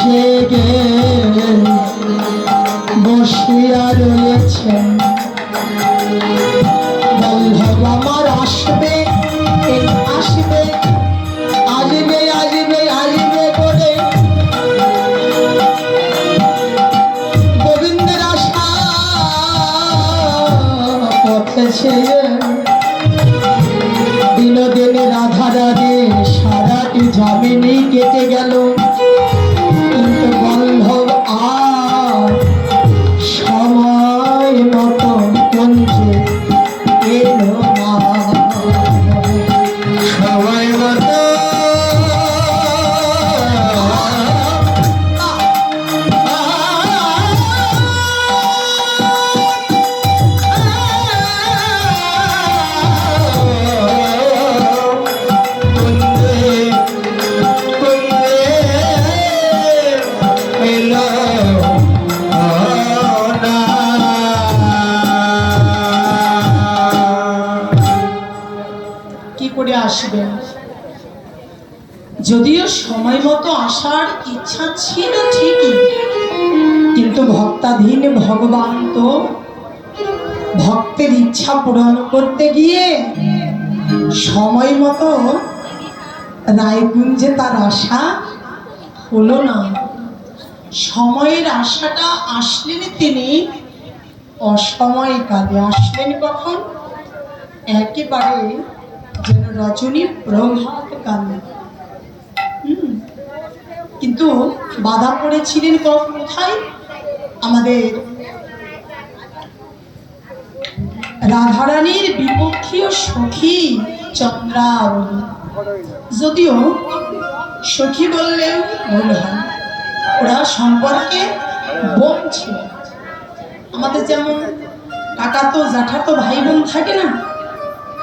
জেগে বসিয়া রয়েছেন। বল্লভ আমার আসবে আসবে আসবে আসবে আসবে বলে গোবিন্দের আশা পথেছে। দিন রাধারাধে সারাটি যামিনী কেটে গেল, কিন্তু বল্লভ আর সময় মতো কুঞ্জে এলো না। সময় মতো আসবেন। যদিও সময় মতো আসার ইচ্ছা ছিল ঠিকই, কিন্তু ভক্তাধীন ভগবান তো ভক্তের ইচ্ছা পূরণ করতে গিয়ে সময় মতো রায়কুঞ্জে তার আশা হলো না। সময়ের আশাটা আসলেন তিনি অসময় কালে। আসলেন কখন? একেবারে যেন রজনীর প্রভাত কালে। কিন্তু বাধা পড়েছিলেন কোথায়? আমাদের রাধারানীর বিপক্ষীয় সখী চন্দ্রাবলী। যদিও সখী বললেও ভুল হয়, ওরা সম্পর্কে বোন ছিল। আমাদের যেমন কাকাতো জ্যাঠাতো ভাই বোন থাকে না,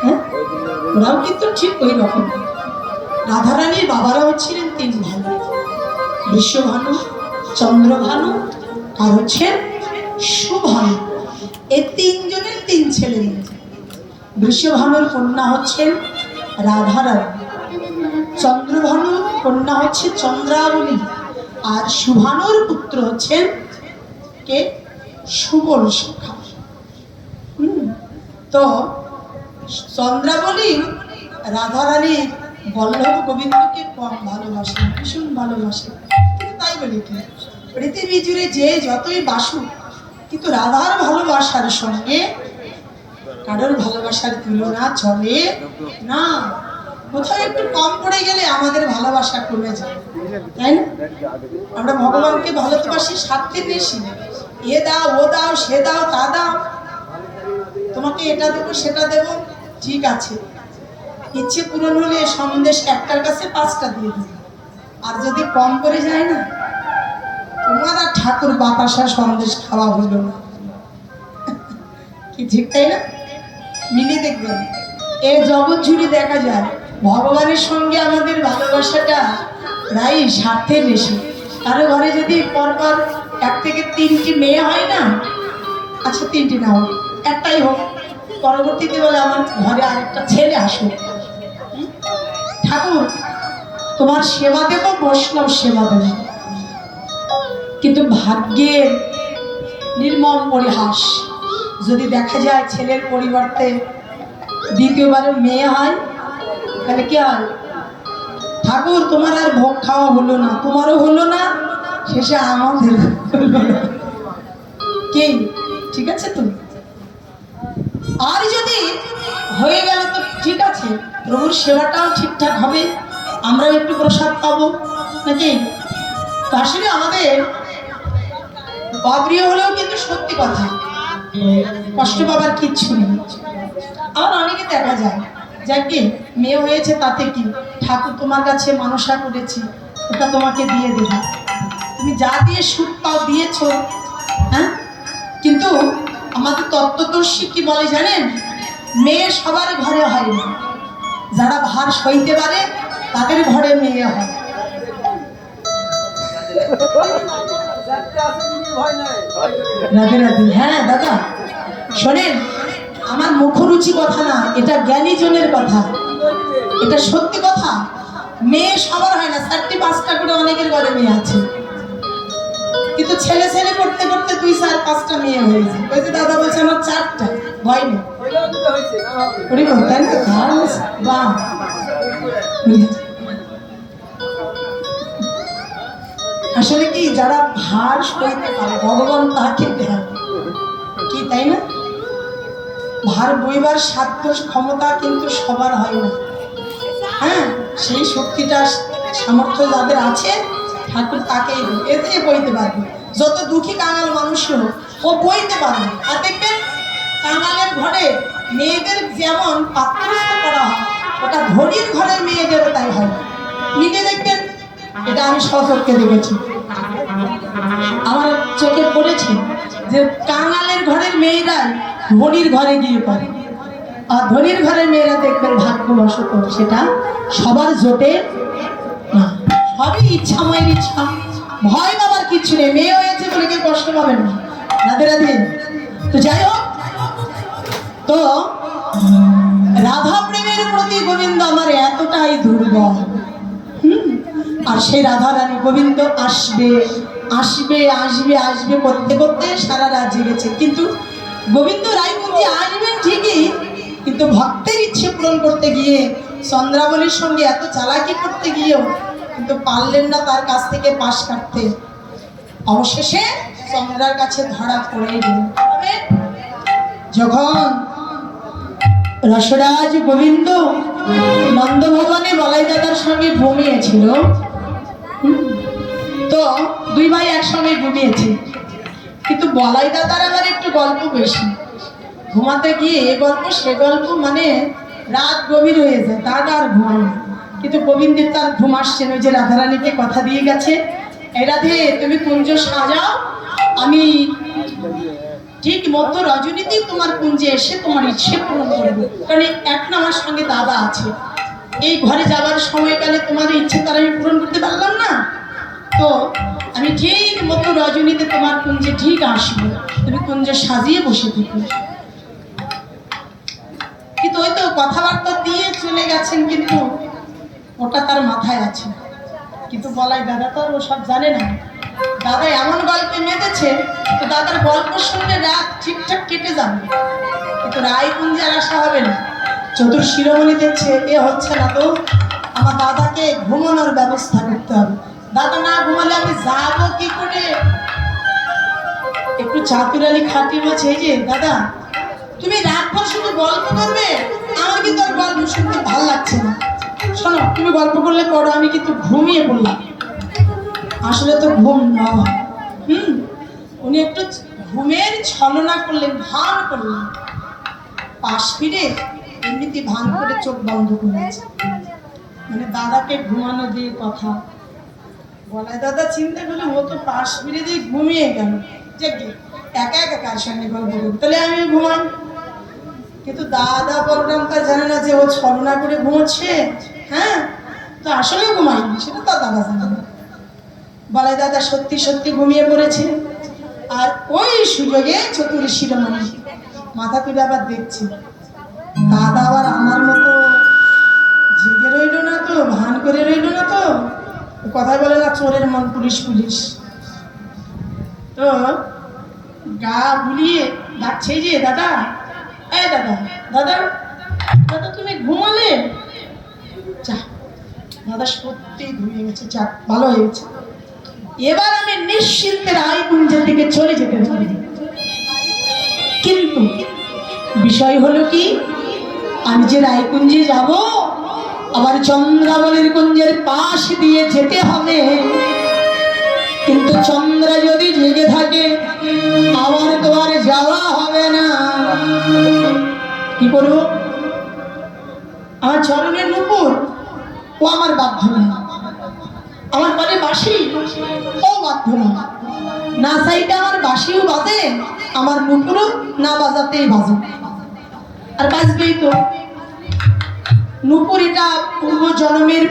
হ্যাঁ, ওরাও কিন্তু ঠিক ওই রকম। রাধারানীর বাবারাও ছিলেন তিন ভাই, বিশ্বভানু, চন্দ্রভানু আর হচ্ছেন সুভানু। এই তিনজনের তিন ছেলে মেয়ে। বিশ্বভানুর কন্যা হচ্ছেন রাধারানী, চন্দ্রভানুর কন্যা হচ্ছে চন্দ্রাবলী, আর সুভানুর পুত্র হচ্ছেন কে? সুবল সখা। তো চন্দ্রাবলী রাধারানীর বল্লভ গোবিন্দকে কম ভালোবাসে, ভীষণ ভালোবাসে। তাই বলি কি, পৃথিবী জুড়ে যে যতই বাসুক, কিন্তু রাধার ভালোবাসার সঙ্গে কারোর ভালোবাসার তুলনা চলে না। কোথাও একটু কম পড়ে গেলে আমাদের ভালোবাসা কমে যায়, তাই না? আমরা ভগবানকে ভালোবাসি স্বার্থের বেশি। এ দাও, ও দাও, সে দাও, তা দাও, তোমাকে এটা দেবো সেটা দেবো, ঠিক আছে। ইচ্ছে পূরণ হলে সন্দেশ একটার কাছে 5টা দিয়ে দেবে। আর যদি কম করে যায় না, তোমার আর ঠাকুর বাতাসা সন্দেশ খাওয়া হলো না। কি ঠিক, তাই না? মিলে দেখবেন এ জগৎ জুড়ে দেখা যায় ভগবানের সঙ্গে আমাদের ভালোবাসাটা প্রায় স্বার্থের বেশি। কারো ঘরে যদি পরপর 1 থেকে 3টি মেয়ে হয় না, আচ্ছা 3টি না হোক, একটাই হোক, পরবর্তীতে বলে আমার ঘরে আরেকটা ছেলে আসুক। ঠাকুর তোমার সেবা দেব, বৈষ্ণব সেবা দেব। কিন্তু ভাগ্যের নির্মম পরিহাস, যদি দেখা যায় ছেলের পরিবর্তে দ্বিতীয়বারে মেয়ে হয়, তাহলে কি হয়? ঠাকুর তোমার আর ভোগ খাওয়া হলো না, তোমারও হলো না, শেষে আমাদের কি ঠিক আছে তুমি? আর যদি হয়ে গেল তো ঠিক আছে, প্রভুর সেবাটাও ঠিকঠাক হবে, আমরাও একটু প্রসাদ পাবো নাকি? আসলে আমাদের অপ্রিয় হলেও কিন্তু সত্যি কথা, কষ্ট পাবার কিচ্ছু নেই। আর অনেকে দেখা যায় যাকে মেয়ে হয়েছে তাতে কি, ঠাকুর তোমার কাছে মানসা করেছি, ওটা তোমাকে দিয়ে দেব, তুমি যা দিয়ে সুখ পাও দিয়েছ। হ্যাঁ, কিন্তু আমাদের তত্ত্বদর্শী কি বলে জানেন? মেয়ে সবার ঘরে হয় না, যারা ভার সইতে পারে তাদের ঘরে মেয়ে হয়। রাধে রাধে। হ্যাঁ দাদা শোনেন, আমার মুখরুচি কথা না, এটা জ্ঞানী জনের কথা, এটা সত্যি কথা। মেয়ে সবার হয় না, 4টি 5টা করে অনেকের ঘরে মেয়ে আছে, কিন্তু ছেলে ছেলে করতে করতে 2-4-5টা মেয়ে হয়েছে। ওই যে দাদা বলছে আমার 4টা, ভয় নেই। আসলে কি যারা ভার সইতে পারে ভগবান তাকে দেয় কি, তাই না? ভার বইবার সাধ্য ক্ষমতা কিন্তু সবার হয় না। হ্যাঁ, সেই শক্তিটা সামর্থ্য যাদের আছে ঠাকুর তাকেই এতে বইতে পারবে। যত দুঃখী কাঙাল মানুষ হোক ও বইতে পারবে। আর দেখবেন কাঙালের ঘরে মেয়েদের যেমন পাত্রস্থ করা হয়, ওটা ধনীর ঘরের মেয়েদেরও তাই হয়। নিজে দেখবেন, এটা আমি সচক্ষে দেখেছি, আমার চোখে পড়েছে যে কাঙালের ঘরের মেয়েরাই ধনীর ঘরে গিয়ে পড়ে। আর ধনীর ঘরের মেয়েরা দেখবেন ভাগ্যবশত সেটা সবার জোটে না, সবই ইচ্ছাময় ইচ্ছা। ভয় পাবার কিছু নেই, মেয়ে হয়েছে বলে কেউ কষ্ট পাবেন না। রাধে রাধে। তো যাই হোক, তো রাধা প্রেমের প্রতি গোবিন্দ আমার এতটাই দুর্বল। আর সেই রাধা রানী গোবিন্দ আসবে আসবে আসবে আসবে করতে করতে সারা রাত জেগেছে। কিন্তু গোবিন্দ রায়কুঞ্জে আসবেন ঠিকই, কিন্তু ভক্তের ইচ্ছে পূরণ করতে গিয়ে চন্দ্রাবলীর সঙ্গে এত চালাকি করতে গিয়েও কিন্তু পারলেন না তার কাছ থেকে পাশ কাটতে। অবশেষে চন্দ্রার কাছে ধরা পড়ে গেল। যখন রসরাজ গোবিন্দ নন্দভবনে বলাই দাদার সঙ্গে ঘুমিয়েছিল, তো দুই ভাই একসঙ্গে ঘুমিয়েছে, কিন্তু বলাই দাদার আবার একটু গল্প বেশি। ঘুমাতে গিয়ে এ গল্প সে গল্প, মানে রাত গভীর হয়ে যায়, দাদা আর ঘুমায় না। কিন্তু গোবিন্দের তার ঘুম আসছে না। ওই যে রাধারানীকে কথা দিয়ে গেছে, এই রাধে তুমি কুঞ্জ সাজাও, আমি ঠিক মধ্য রজনীতেই তোমার কুঞ্জে এসে তোমার ইচ্ছে পূরণ করবো। কারণ এখন আমার সঙ্গে দাদা আছে, এই ঘরে যাবার সময়কালে তোমার ইচ্ছে তার আমি পূরণ করতে পারলাম না, তো আমি ঠিক মতো রজনীতে তোমার কুঞ্জে ঠিক আসবো, তুমি কুঞ্জ সাজিয়ে বসে থেকো। কিন্তু ওই তো কথাবার্তা দিয়ে চলে গেছেন, কিন্তু ওটা তার মাথায় আছে। কিন্তু বলাই দাদা তো আর ওসব জানে না। দাদা এমন গল্পে মেতেছে, তো দাদার গল্প শুনলে রাত ঠিকঠাক কেটে যাবে, কিন্তু রায়কুঞ্জে আর আসা হবে না। চতুর শিরোমণি দেখছে এ হচ্ছে না, তো আমার দাদাকে ঘুমানোর ব্যবস্থা করতে হবে। দাদা না ঘুমালে আমি যাবো কি করে? একটু চাতুরালি খাটিয়ে বলছে, এই যে দাদা তুমি রাতভর শুধু গল্প করবে, আমার কিন্তু আর গল্প শুনতে ভালো লাগছে না। শোনো, তুমি গল্প করলে করো, আমি কিন্তু ঘুমিয়ে পড়লাম। আসলে তো ঘুম নয়। উনি একটু ঘুমের ছলনা করলেন, ভান করলেন, পাশ ফিরে এমনিতে ভান করে চোখ বন্ধ করেছে। মানে দাদাকে ঘুমানো দিয়ে কথা বলায় দাদা চিন্তা করলে ও তো পাশ ফিরে দিয়ে ঘুমিয়ে গেল, যে একা একা কার সঙ্গে গল্প করবো, তাহলে আমি ঘুমাই। কিন্তু দাদা বলরাম তা জানে না যে ও ছলনা করে ঘুমোচ্ছে। হ্যাঁ, তো আসলে ঘুমায়নি, সেটা তো দাদা জানে না। বলাই দাদা সত্যি সত্যি ঘুমিয়ে পড়েছে। আর ওই সুযোগে চতুর শিরোমণি মাথা তুলে আবার দেখছে, দাদা আবার আমার মতো জেগে রইল না তো, ভান করে রইল না তো। কথায় বলে না চোরের মন পুলিশ পুলিশ। তো গা বুলিয়ে ডাকছে, যে দাদা, এই দাদা, দাদা দাদা তুমি ঘুমালে? দাদা সত্যি ঘুমিয়ে গেছে, যাক ভালো হয়েছে, এবার আমি নিশ্চিন্তে রায়কুঞ্জের দিকে চলে যেতে পারি। কিন্তু বিষয় হলো কি, আমি যে রায়কুঞ্জে যাব, আবার চন্দ্রাবলীর কুঞ্জের পাশ দিয়ে যেতে হবে। কিন্তু চন্দ্রা যদি জেগে থাকে, আমার তো আর যাওয়া হবে না। কি করব? আমার চরণের নুপুর ও আমার বাধ্য না, আমার পারে বাঁশি ও বাধ্য না, না চাইতে আমার বাঁশিও বাজে, আমার নুপুরও না বাজাতেই বাজে। আর বাজবেই তো। নুপুর এটা পূর্ব জন্মের